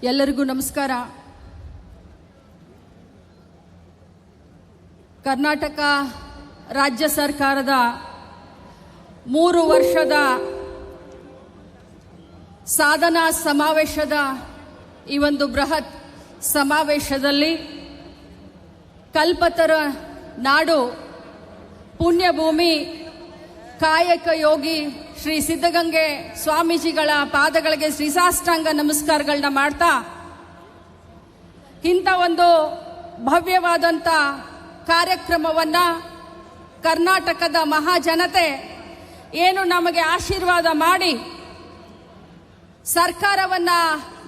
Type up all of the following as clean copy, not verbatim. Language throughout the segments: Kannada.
ಎಲ್ಲರಿಗೂ ನಮಸ್ಕಾರ. ಕರ್ನಾಟಕ ರಾಜ್ಯ ಸರ್ಕಾರದ 3 ವರ್ಷದ ಸಾಧನಾ ಸಮಾವೇಶದ ಈ ಒಂದು ಬೃಹತ್ ಸಮಾವೇಶದಲ್ಲಿ ಕಲ್ಪತರ ನಾಡು ಪುಣ್ಯಭೂಮಿ ಕಾಯಕ ಯೋಗಿ ಶ್ರೀ ಸಿದ್ಧಗಂಗೆ ಸ್ವಾಮೀಜಿಗಳ ಪಾದಗಳಿಗೆ ಶ್ರೀಸಾಷ್ಟಾಂಗ ನಮಸ್ಕಾರಗಳನ್ನ ಮಾಡ್ತಾ, ಇಂಥ ಒಂದು ಭವ್ಯವಾದಂಥ ಕಾರ್ಯಕ್ರಮವನ್ನ ಕರ್ನಾಟಕದ ಮಹಾಜನತೆ ಏನು ನಮಗೆ ಆಶೀರ್ವಾದ ಮಾಡಿ ಸರ್ಕಾರವನ್ನ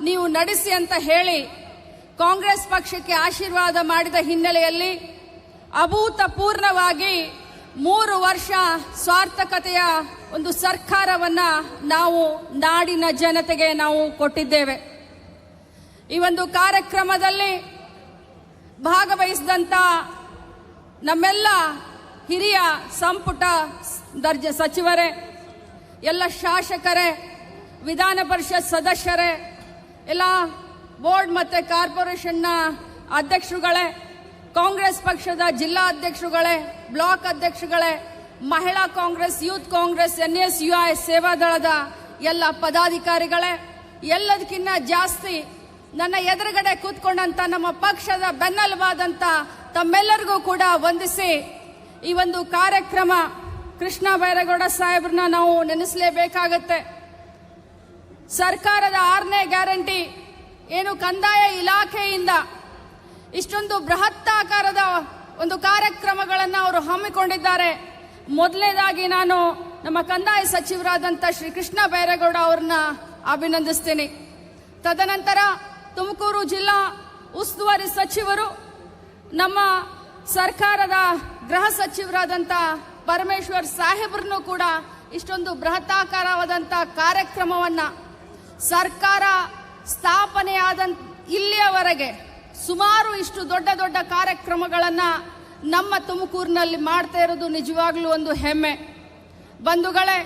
ನೀವು ನಡೆಸಿ ಅಂತ ಹೇಳಿ ಕಾಂಗ್ರೆಸ್ ಪಕ್ಷಕ್ಕೆ ಆಶೀರ್ವಾದ ಮಾಡಿದ ಹಿನ್ನೆಲೆಯಲ್ಲಿ ಅಭೂತಪೂರ್ಣವಾಗಿ 3 ವರ್ಷ ಸ್ವಾರ್ಥಕತೆಯ ಒಂದು ಸರ್ಕಾರವನ್ನ ನಾವು ನಾಡಿನ ಜನತೆಗೆ ನಾವು ಕೊಟ್ಟಿದ್ದೇವೆ. ಈ ಒಂದು ಕಾರ್ಯಕ್ರಮದಲ್ಲಿ ಭಾಗವಹಿಸಿದಂತ ನಮ್ಮೆಲ್ಲ ಹಿರಿಯ ಸಂಪುಟ ದರ್ಜೆ ಸಚಿವರೇ, ಎಲ್ಲ ಶಾಸಕರೇ, ವಿಧಾನ ಪರಿಷತ್ ಸದಸ್ಯರೇ, ಎಲ್ಲ ಬೋರ್ಡ್ ಮತ್ತೆ ಕಾರ್ಪೊರೇಷನ್ನ ಅಧ್ಯಕ್ಷರುಗಳೇ, ಕಾಂಗ್ರೆಸ್ ಪಕ್ಷದ ಜಿಲ್ಲಾ ಅಧ್ಯಕ್ಷರುಗಳೇ, ಬ್ಲಾಕ್ ಅಧ್ಯಕ್ಷರುಗಳೇ, ಮಹಿಳಾ ಕಾಂಗ್ರೆಸ್, ಯೂತ್ ಕಾಂಗ್ರೆಸ್, NSUI ಸೇವಾದಳದ ಎಲ್ಲ ಪದಾಧಿಕಾರಿಗಳೇ, ಎಲ್ಲದಕ್ಕಿಂತ ಜಾಸ್ತಿ ನನ್ನ ಎದುರುಗಡೆ ಕೂತ್ಕೊಂಡಂತ ನಮ್ಮ ಪಕ್ಷದ ಬೆನ್ನೆಲುಬಾದಂತ ತಮ್ಮೆಲ್ಲರಿಗೂ ಕೂಡ ವಂದಿಸಿ, ಈ ಒಂದು ಕಾರ್ಯಕ್ರಮ ಕೃಷ್ಣ ಬೈರೇಗೌಡ ಸಾಹೇಬ್ರನ್ನ ನಾವು ನೆನೆಸಲೇಬೇಕಾಗತ್ತೆ. ಸರ್ಕಾರದ 6ನೇ ಗ್ಯಾರಂಟಿ ಏನು ಕಂದಾಯ ಇಲಾಖೆಯಿಂದ ಇಷ್ಟೊಂದು ಬೃಹತ್ತಾಕಾರದ ಒಂದು ಕಾರ್ಯಕ್ರಮಗಳನ್ನು ಅವರು ಹಮ್ಮಿಕೊಂಡಿದ್ದಾರೆ. ಮೊದಲನೇದಾಗಿ ನಾನು ನಮ್ಮ ಕಂದಾಯ ಸಚಿವರಾದಂಥ ಶ್ರೀ ಕೃಷ್ಣ ಬೈರೇಗೌಡ ಅವರನ್ನ ಅಭಿನಂದಿಸ್ತೀನಿ. ತದನಂತರ ತುಮಕೂರು ಜಿಲ್ಲಾ ಉಸ್ತುವಾರಿ ಸಚಿವರು, ನಮ್ಮ ಸರ್ಕಾರದ ಗೃಹ ಸಚಿವರಾದಂಥ ಪರಮೇಶ್ವರ್ ಸಾಹೇಬ್ರನ್ನು ಕೂಡ ಇಷ್ಟೊಂದು ಬೃಹತ್ತಾಕಾರವಾದಂಥ ಕಾರ್ಯಕ್ರಮವನ್ನ ಸರ್ಕಾರ ಸ್ಥಾಪನೆಯಾದ ಇಲ್ಲಿಯವರೆಗೆ ಸುಮಾರು ಇಷ್ಟು ದೊಡ್ಡ ದೊಡ್ಡ ಕಾರ್ಯಕ್ರಮಗಳನ್ನ ನಮ್ಮ ತುಮಕೂರಿನಲ್ಲಿ ಮಾಡ್ತಾ ಇರೋದು ನಿಜವಾಗ್ಲೂ ಒಂದು ಹೆಮ್ಮೆ. ಬಂಧುಗಳೇ,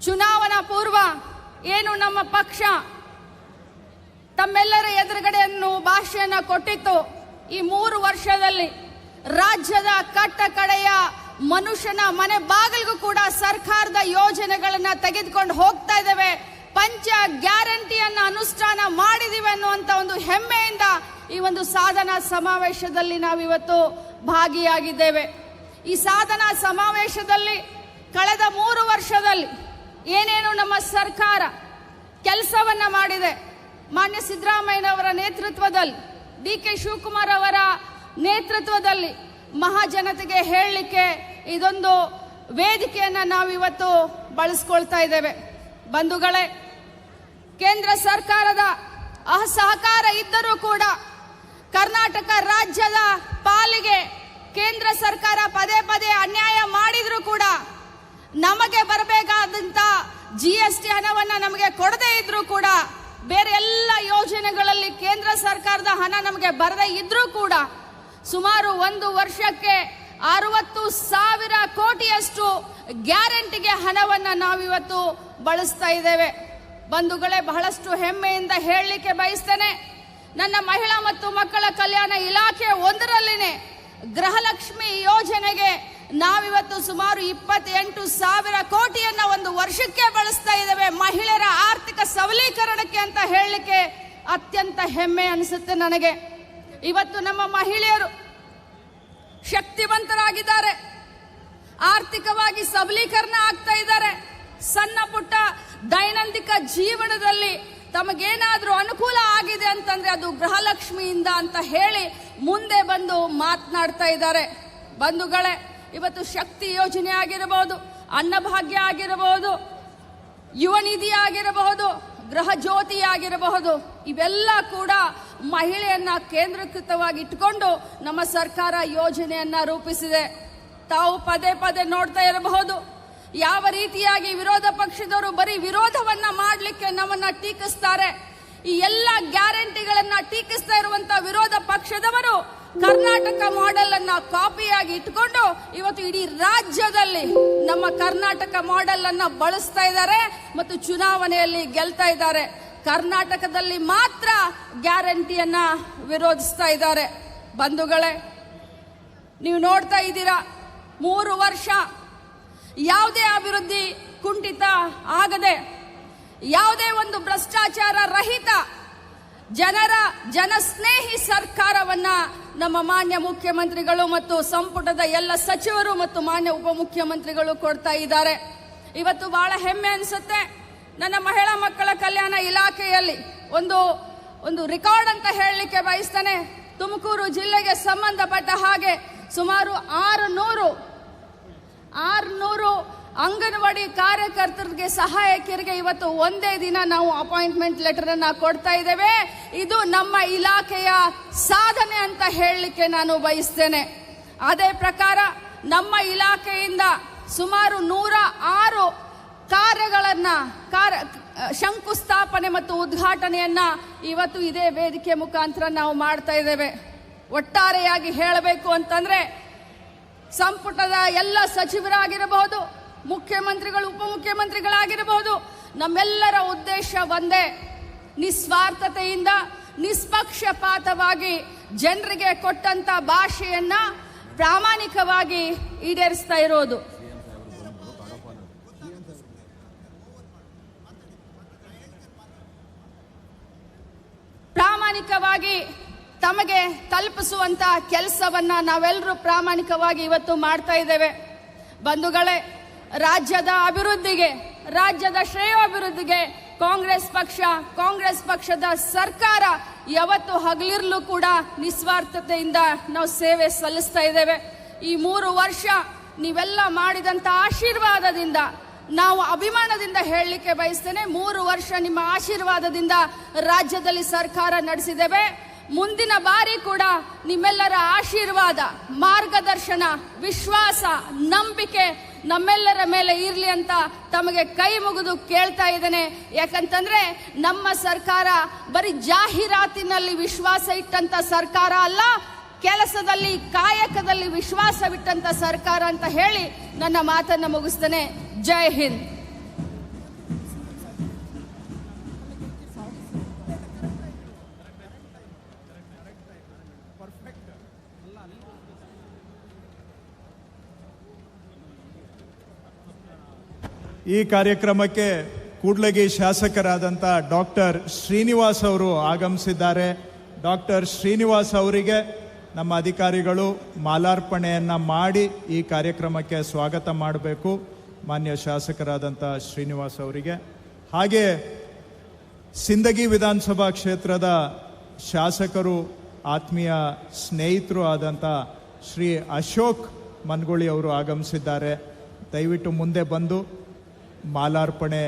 ಚುನಾವಣಾ ಪೂರ್ವ ಏನು ನಮ್ಮ ಪಕ್ಷ ತಮ್ಮೆಲ್ಲರ ಎದುರುಗಡೆಯನ್ನು ಭಾಷೆಯನ್ನ ಕೊಟ್ಟಿತ್ತು, ಈ 3 ವರ್ಷದಲ್ಲಿ ರಾಜ್ಯದ ಕಟ್ಟ ಕಡೆಯ ಮನುಷ್ಯನ ಮನೆ ಬಾಗಿಲಿಗೂ ಕೂಡ ಸರ್ಕಾರದ ಯೋಜನೆಗಳನ್ನ ತೆಗೆದುಕೊಂಡು ಹೋಗ್ತಾ ಇದ್ದೇವೆ, ಪಂಚ ಗ್ಯಾರಂಟಿಯನ್ನ ಅನುಷ್ಠಾನ ಮಾಡಿದಿವೆ ಅನ್ನುವಂತ ಒಂದು ಹೆಮ್ಮೆಯಿಂದ ಈ ಒಂದು ಸಾಧನಾ ಸಮಾವೇಶದಲ್ಲಿ ನಾವಿವತ್ತು ಭಾಗಿಯಾಗಿದ್ದೇವೆ. ಈ ಸಾಧನಾ ಸಮಾವೇಶದಲ್ಲಿ ಕಳೆದ 3 ವರ್ಷದಲ್ಲಿ ಏನೇನು ನಮ್ಮ ಸರ್ಕಾರ ಕೆಲಸವನ್ನ ಮಾಡಿದೆ, ಮಾನ್ಯ ಸಿದ್ದರಾಮಯ್ಯನವರ ನೇತೃತ್ವದಲ್ಲಿ, DK ಶಿವಕುಮಾರ್ ಅವರ ನೇತೃತ್ವದಲ್ಲಿ ಮಹಾಜನತೆಗೆ ಹೇಳಲಿಕ್ಕೆ ಇದೊಂದು ವೇದಿಕೆಯನ್ನ ನಾವಿವತ್ತು ಬಳಸ್ಕೊಳ್ತಾ ಇದ್ದೇವೆ. ಬಂಧುಗಳೇ, ಕೇಂದ್ರ ಸರ್ಕಾರದ ಅಸಹಕಾರ ಇದ್ದರೂ ಕೂಡ ಕರ್ನಾಟಕ ರಾಜ್ಯದ ಪಾಲಿಗೆ ಕೇಂದ್ರ ಸರ್ಕಾರ ಪದೇ ಪದೇ ಅನ್ಯಾಯ ಮಾಡಿದ್ರು ಕೂಡ ನಮಗೆ ಬರಬೇಕಾದಂತ GST ಹಣವನ್ನ ನಮಗೆ ಕೊಡದೇ ಇದ್ರೂ ಕೂಡ, ಬೇರೆ ಎಲ್ಲ ಯೋಜನೆಗಳಲ್ಲಿ ಕೇಂದ್ರ ಸರ್ಕಾರದ ಹಣ ನಮಗೆ ಬರದೇ ಇದ್ರೂ ಕೂಡ ಸುಮಾರು 1 ವರ್ಷಕ್ಕೆ 60,000 ಕೋಟಿಯಷ್ಟು ಗ್ಯಾರಂಟಿಗೆ ಹಣವನ್ನ ನಾವಿವತ್ತು ಬಳಸ್ತಾ ಇದ್ದೇವೆ. ಬಂಧುಗಳೇ, ಬಹಳಷ್ಟು ಹೆಮ್ಮೆಯಿಂದ ಹೇಳಲಿಕ್ಕೆ ಬಯಸ್ತೇನೆ, ನನ್ನ ಮಹಿಳಾ ಮತ್ತು ಮಕ್ಕಳ ಕಲ್ಯಾಣ ಇಲಾಖೆ 1ರಲ್ಲಿನೇ ಗೃಹಲಕ್ಷ್ಮಿ ಯೋಜನೆಗೆ ನಾವಿವತ್ತು ಸುಮಾರು 28,000 ಕೋಟಿಯನ್ನ 1 ವರ್ಷಕ್ಕೆ ಬಳಸ್ತಾ ಇದ್ದೇವೆ. ಮಹಿಳೆಯರ ಆರ್ಥಿಕ ಸಬಲೀಕರಣಕ್ಕೆ ಅಂತ ಹೇಳಲಿಕ್ಕೆ ಅತ್ಯಂತ ಹೆಮ್ಮೆ ಅನಿಸುತ್ತೆ ನನಗೆ. ಇವತ್ತು ನಮ್ಮ ಮಹಿಳೆಯರು ಶಕ್ತಿವಂತರಾಗಿದ್ದಾರೆ, ಆರ್ಥಿಕವಾಗಿ ಸಬಲೀಕರಣ ಆಗ್ತಾ ಇದ್ದಾರೆ. ಸಣ್ಣ ಪುಟ್ಟ ದೈನಂದಿನ ಜೀವನದಲ್ಲಿ ತಮಗೇನಾದ್ರೂ ಅನುಕೂಲ ಆಗಿದೆ ಅಂತಂದ್ರೆ ಅದು ಗೃಹಲಕ್ಷ್ಮಿಯಿಂದ ಅಂತ ಹೇಳಿ ಮುಂದೆ ಬಂದು ಮಾತನಾಡ್ತಾ ಇದ್ದಾರೆ. ಬಂಧುಗಳೇ, ಇವತ್ತು ಶಕ್ತಿ ಯೋಜನೆ ಆಗಿರಬಹುದು, ಅನ್ನಭಾಗ್ಯ ಆಗಿರಬಹುದು, ಯುವ ನಿಧಿ ಆಗಿರಬಹುದು, ಗೃಹ ಜ್ಯೋತಿ ಆಗಿರಬಹುದು, ಇವೆಲ್ಲ ಕೂಡ ಮಹಿಳೆಯನ್ನ ಕೇಂದ್ರೀಕೃತವಾಗಿ ಇಟ್ಟುಕೊಂಡು ನಮ್ಮ ಸರ್ಕಾರ ಯೋಜನೆಯನ್ನ ರೂಪಿಸಿದೆ. ತಾವು ಪದೇ ಪದೇ ನೋಡ್ತಾ ಇರಬಹುದು ಯಾವ ರೀತಿಯಾಗಿ ವಿರೋಧ ಪಕ್ಷದವರು ಬರೀ ವಿರೋಧವನ್ನ ಮಾಡಲಿಕ್ಕೆ ನಮ್ಮನ್ನ ಟೀಕಿಸ್ತಾರೆ. ಈ ಎಲ್ಲ ಗ್ಯಾರಂಟಿಗಳನ್ನ ಟೀಕಿಸ್ತಾ ಇರುವಂತ ವಿರೋಧ ಪಕ್ಷದವರು ಕರ್ನಾಟಕ ಮಾಡೆಲ್ ಅನ್ನ ಕಾಪಿಯಾಗಿ ಇಟ್ಕೊಂಡು ಇವತ್ತು ಇಡೀ ರಾಜ್ಯದಲ್ಲಿ ನಮ್ಮ ಕರ್ನಾಟಕ ಮಾಡೆಲ್ ಅನ್ನ ಬಳಸ್ತಾ ಇದ್ದಾರೆ ಮತ್ತು ಚುನಾವಣೆಯಲ್ಲಿ ಗೆಲ್ತಾ ಇದ್ದಾರೆ. ಕರ್ನಾಟಕದಲ್ಲಿ ಮಾತ್ರ ಗ್ಯಾರಂಟಿಯನ್ನ ವಿರೋಧಿಸ್ತಾ ಇದ್ದಾರೆ. ಬಂಧುಗಳೇ, ನೀವು ನೋಡ್ತಾ ಇದ್ದೀರಾ, 3 ವರ್ಷ ಯಾವುದೇ ಅಭಿವೃದ್ಧಿ ಕುಂಠಿತ ಆಗದೆ, ಯಾವುದೇ ಒಂದು ಭ್ರಷ್ಟಾಚಾರ ರಹಿತ ಜನಸ್ನೇಹಿ ಸರ್ಕಾರವನ್ನ ನಮ್ಮ ಮಾನ್ಯ ಮುಖ್ಯಮಂತ್ರಿಗಳು ಮತ್ತು ಸಂಪುಟದ ಎಲ್ಲ ಸಚಿವರು ಮತ್ತು ಮಾನ್ಯ ಉಪಮುಖ್ಯಮಂತ್ರಿಗಳು ಕೊಡ್ತಾ ಇದ್ದಾರೆ. ಇವತ್ತು ಬಹಳ ಹೆಮ್ಮೆ ಅನ್ಸುತ್ತೆ. ನನ್ನ ಮಹಿಳಾ ಮಕ್ಕಳ ಕಲ್ಯಾಣ ಇಲಾಖೆಯಲ್ಲಿ ಒಂದು ರೆಕಾರ್ಡ್ ಅಂತ ಹೇಳಲಿಕ್ಕೆ ಬಯಸ್ತೇನೆ. ತುಮಕೂರು ಜಿಲ್ಲೆಗೆ ಸಂಬಂಧಪಟ್ಟ ಹಾಗೆ ಸುಮಾರು 600 ಅಂಗನವಾಡಿ ಕಾರ್ಯಕರ್ತರಿಗೆ ಸಹಾಯಕಿಯರಿಗೆ ಇವತ್ತು ಒಂದೇ ದಿನ ನಾವು ಅಪಾಯಿಂಟ್ಮೆಂಟ್ ಲೆಟರ್ ಅನ್ನ ಕೊಡ್ತಾ ಇದ್ದೇವೆ. ಇದು ನಮ್ಮ ಇಲಾಖೆಯ ಸಾಧನೆ ಅಂತ ಹೇಳಲಿಕ್ಕೆ ನಾನು ಬಯಸ್ತೇನೆ. ಅದೇ ಪ್ರಕಾರ ನಮ್ಮ ಇಲಾಖೆಯಿಂದ ಸುಮಾರು 106 ಕಾರ್ಯಗಳನ್ನ ಶಂಕುಸ್ಥಾಪನೆ ಮತ್ತು ಉದ್ಘಾಟನೆಯನ್ನ ಇವತ್ತು ಇದೇ ವೇದಿಕೆ ಮುಖಾಂತರ ನಾವು ಮಾಡ್ತಾ ಇದ್ದೇವೆ. ಒಟ್ಟಾರೆಯಾಗಿ ಹೇಳಬೇಕು ಅಂತಂದ್ರೆ ಸಂಪುಟದ ಎಲ್ಲ ಸಚಿವರಾಗಿರಬಹುದು, ಮುಖ್ಯಮಂತ್ರಿಗಳು, ಉಪಮುಖ್ಯಮಂತ್ರಿಗಳಾಗಿರಬಹುದು, ನಮ್ಮೆಲ್ಲರ ಉದ್ದೇಶ ಒಂದೇ. ನಿಸ್ವಾರ್ಥತೆಯಿಂದ ನಿಷ್ಪಕ್ಷಪಾತವಾಗಿ ಜನರಿಗೆ ಕೊಟ್ಟಂತ ಭಾಷೆಯನ್ನ ಪ್ರಾಮಾಣಿಕವಾಗಿ ಈಡೇರಿಸ್ತಾ ಇರೋದು. ಪ್ರಾಮಾಣಿಕವಾಗಿ ತಮಗೆ ತಲುಪಿಸುವಂತ ಕೆಲಸವನ್ನ ನಾವೆಲ್ಲರೂ ಪ್ರಾಮಾಣಿಕವಾಗಿ ಇವತ್ತು ಮಾಡ್ತಾ ಇದ್ದೇವೆ. ಬಂಧುಗಳೇ, ರಾಜ್ಯದ ಅಭಿವೃದ್ಧಿಗೆ, ರಾಜ್ಯದ ಶ್ರೇಯೋಭಿವೃದ್ಧಿಗೆ ಕಾಂಗ್ರೆಸ್ ಪಕ್ಷದ ಸರ್ಕಾರ ಯಾವತ್ತು ಹಗಲಿರ್ಲು ಕೂಡ ನಿಸ್ವಾರ್ಥತೆಯಿಂದ ನಾವು ಸೇವೆ ಸಲ್ಲಿಸ್ತಾ ಇದ್ದೇವೆ. ಈ 3 ವರ್ಷ ನೀವೆಲ್ಲ ಮಾಡಿದಂತ ಆಶೀರ್ವಾದದಿಂದ ನಾವು ಅಭಿಮಾನದಿಂದ ಹೇಳಲಿಕ್ಕೆ ಬಯಸ್ತೇನೆ. 3 ವರ್ಷ ನಿಮ್ಮ ಆಶೀರ್ವಾದದಿಂದ ರಾಜ್ಯದಲ್ಲಿ ಸರ್ಕಾರ ನಡೆಸಿದ್ದೇವೆ. ಮುಂದಿನ ಬಾರಿ ಕೂಡ ನಿಮ್ಮೆಲ್ಲರ ಆಶೀರ್ವಾದ, ಮಾರ್ಗದರ್ಶನ, ವಿಶ್ವಾಸ, ನಂಬಿಕೆ ನಮ್ಮೆಲ್ಲರ ಮೇಲೆ ಇರಲಿ ಅಂತ ತಮಗೆ ಕೈ ಮುಗಿದು ಕೇಳ್ತಾ ಇದ್ದೇನೆ. ಯಾಕಂತಂದ್ರೆ ನಮ್ಮ ಸರ್ಕಾರ ಬರೀ ಜಾಹೀರಾತಿನಲ್ಲಿ ವಿಶ್ವಾಸ ಇಟ್ಟಂತ ಸರ್ಕಾರ ಅಲ್ಲ, ಕೆಲಸದಲ್ಲಿ, ಕಾಯಕದಲ್ಲಿ ವಿಶ್ವಾಸವಿಟ್ಟಂತ ಸರ್ಕಾರ ಅಂತ ಹೇಳಿ ನನ್ನ ಮಾತನ್ನ ಮುಗಿಸ್ತೇನೆ. ಜೈ ಹಿಂದ್. ಈ ಕಾರ್ಯಕ್ರಮಕ್ಕೆ ಕೂಡ್ಲಗಿ ಶಾಸಕರಾದಂಥ ಡಾಕ್ಟರ್ ಶ್ರೀನಿವಾಸ್ ಅವರು ಆಗಮಿಸಿದ್ದಾರೆ. ಡಾಕ್ಟರ್ ಶ್ರೀನಿವಾಸ್ ಅವರಿಗೆ ನಮ್ಮ ಅಧಿಕಾರಿಗಳು ಮಾಲಾರ್ಪಣೆಯನ್ನು ಮಾಡಿ ಈ ಕಾರ್ಯಕ್ರಮಕ್ಕೆ ಸ್ವಾಗತ ಮಾಡಬೇಕು. ಮಾನ್ಯ ಶಾಸಕರಾದಂಥ ಶ್ರೀನಿವಾಸ್ ಅವರಿಗೆ, ಹಾಗೆ ಸಿಂದಗಿ ವಿಧಾನಸಭಾ ಕ್ಷೇತ್ರದ ಶಾಸಕರು, ಆತ್ಮೀಯ ಸ್ನೇಹಿತರು ಆದಂಥ ಶ್ರೀ ಅಶೋಕ್ ಮನ್ಗೋಳಿ ಅವರು ಆಗಮಿಸಿದ್ದಾರೆ. ದಯವಿಟ್ಟು ಮುಂದೆ ಬಂದು ಮಾಲಾರ್ಪಣೆ